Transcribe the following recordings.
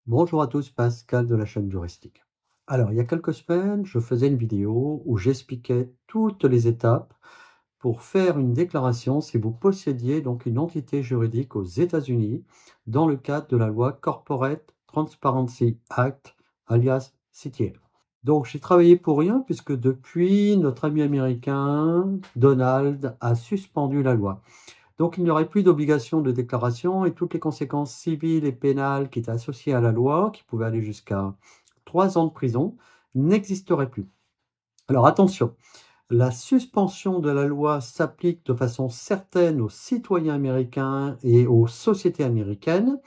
Bonjour à tous, Pascal de la chaîne Juristique. Alors, il y a quelques semaines, je faisais une vidéo où j'expliquais toutes les étapes pour faire une déclaration si vous possédiez donc une entité juridique aux États-Unis dans le cadre de la loi Corporate Transparency Act, alias CTA. Donc, j'ai travaillé pour rien puisque depuis, notre ami américain Donald a suspendu la loi. Donc, il n'y aurait plus d'obligation de déclaration et toutes les conséquences civiles et pénales qui étaient associées à la loi, qui pouvaient aller jusqu'à 3 ans de prison, n'existeraient plus. Alors attention, la suspension de la loi s'applique de façon certaine aux citoyens américains et aux sociétés américaines,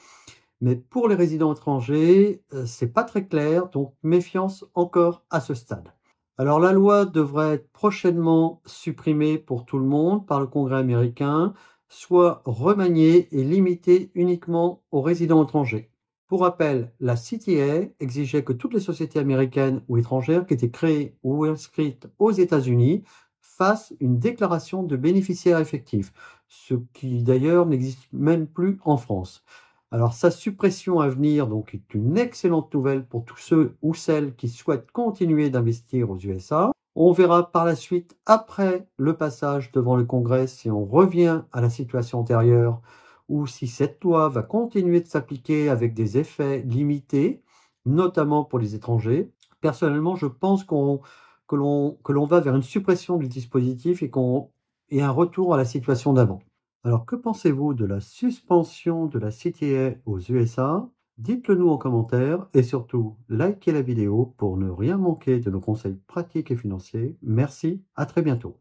mais pour les résidents étrangers, c'est pas très clair, donc méfiance encore à ce stade. Alors la loi devrait être prochainement supprimée pour tout le monde par le Congrès américain, soit remaniée et limitée uniquement aux résidents étrangers. Pour rappel, la CTA exigeait que toutes les sociétés américaines ou étrangères qui étaient créées ou inscrites aux États-Unis fassent une déclaration de bénéficiaire effectif, ce qui d'ailleurs n'existe même plus en France. Alors sa suppression à venir donc est une excellente nouvelle pour tous ceux ou celles qui souhaitent continuer d'investir aux USA. On verra par la suite, après le passage devant le Congrès, si on revient à la situation antérieure ou si cette loi va continuer de s'appliquer avec des effets limités, notamment pour les étrangers. Personnellement, je pense que l'on va vers une suppression du dispositif et un retour à la situation d'avant. Alors, que pensez-vous de la suspension de la CTA aux USA? Dites-le nous en commentaire et surtout, likez la vidéo pour ne rien manquer de nos conseils pratiques et financiers. Merci, à très bientôt.